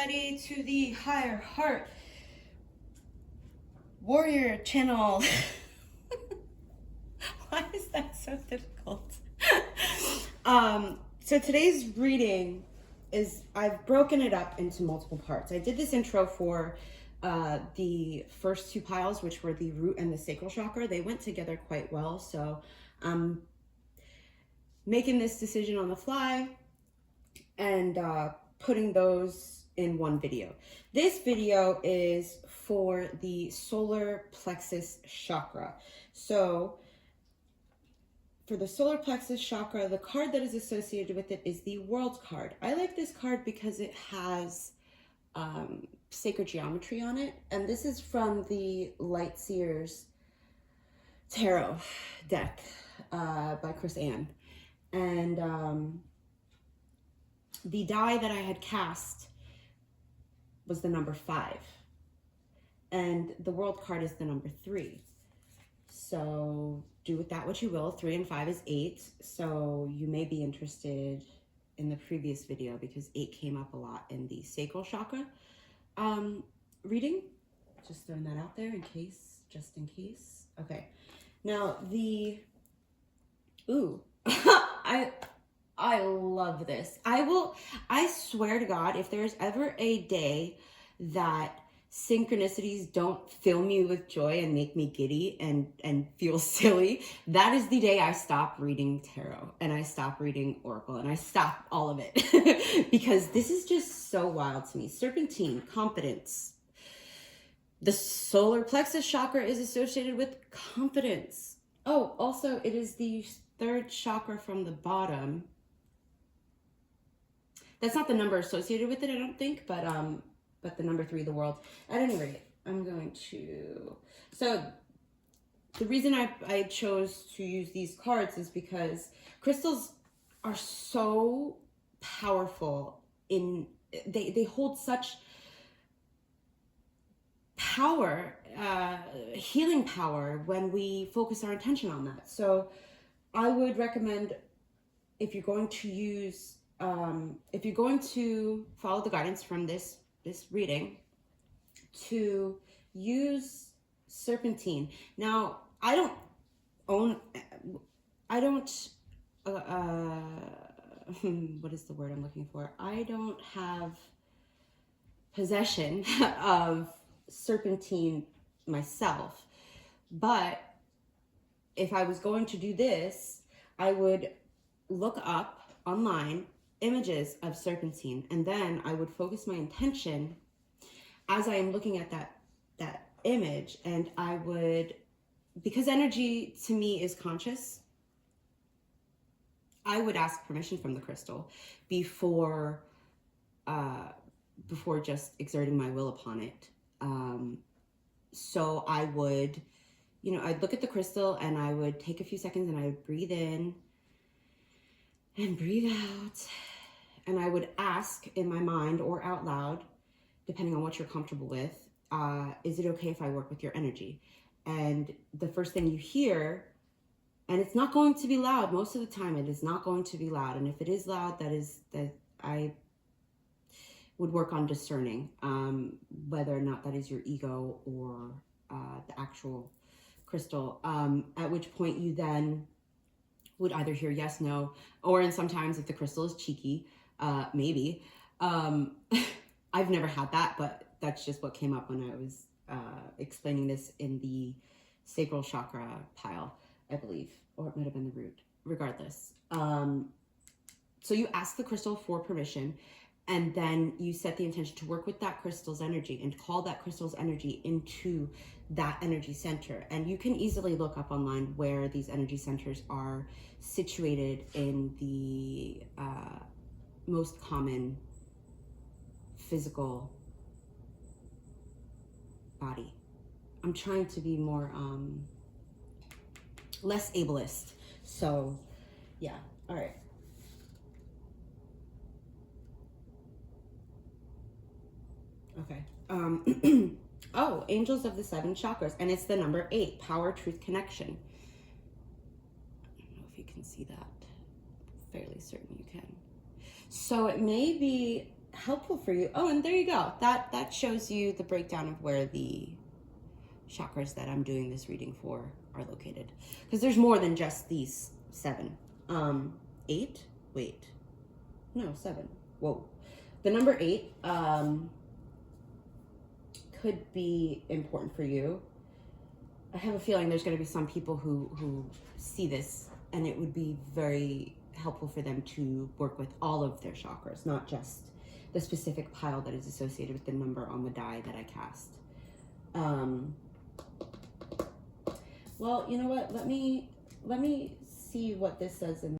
everybody to the Higher Heart Warrior channel. Why is that so difficult? So today's reading is, I've broken it up into multiple parts. I did this intro for the first two piles, which were the root and the sacral chakra. They went together quite well, so I'm making this decision on the fly and putting those in one video. This video is for the solar plexus chakra. So for the solar plexus chakra, the card that is associated with it is the World card. I like this card because it has sacred geometry on it, and this is from the Light Seers Tarot deck by Chris Ann. And the die that I had cast was the number 5, and the World card is the number 3. So do with that what you will. 3 and 5 is 8. So you may be interested in the previous video because 8 came up a lot in the sacral chakra reading. Just throwing that out there in case, just in case. Okay. Now I love this. I swear to God, if there's ever a day that synchronicities don't fill me with joy and make me giddy and feel silly, that is the day I stop reading tarot and I stop reading oracle and I stop all of it because this is just so wild to me. Serpentine, confidence. The solar plexus chakra is associated with confidence. Oh, also it is the 3rd chakra from the bottom. That's not the number associated with it, I don't think, but the number 3, the world. At any rate, I'm going to... So the reason I chose to use these cards is because crystals are so powerful in... They hold such power, healing power, when we focus our attention on that. So I would recommend, if you're going to use... if you're going to follow the guidance from this reading, to use serpentine. Now, I don't what is the word I'm looking for? I don't have possession of serpentine myself, but if I was going to do this, I would look up online images of serpentine, and then I would focus my intention as I am looking at that image, and I would, because energy to me is conscious, I would ask permission from the crystal before just exerting my will upon it. So I would, I'd look at the crystal and I would take a few seconds and I would breathe in and breathe out. And I would ask in my mind or out loud, depending on what you're comfortable with, is it okay if I work with your energy? And the first thing you hear, and it's not going to be loud. Most of the time it is not going to be loud. And if it is loud, that I would work on discerning whether or not that is your ego or the actual crystal. At which point you then would either hear yes, no, or and sometimes if the crystal is cheeky, maybe. I've never had that, but that's just what came up when I was explaining this in the sacral chakra pile, I believe, or it might have been the root, regardless. So you ask the crystal for permission, and then you set the intention to work with that crystal's energy and call that crystal's energy into that energy center. And you can easily look up online where these energy centers are situated in the most common physical body. I'm trying to be more less ableist. So yeah, all right. Okay. Oh, angels of the 7 chakras, and it's the number 8, power, truth, connection. I don't know if you can see that. I'm fairly certain you can. So it may be helpful for you. Oh, and there you go. That shows you the breakdown of where the chakras that I'm doing this reading for are located. Because there's more than just these 7. 8? Wait. No, 7. Whoa. The number 8 could be important for you. I have a feeling there's going to be some people who see this, and it would be very helpful for them to work with all of their chakras, not just the specific pile that is associated with the number on the die that I cast. Well, you know what? Let me see what this says in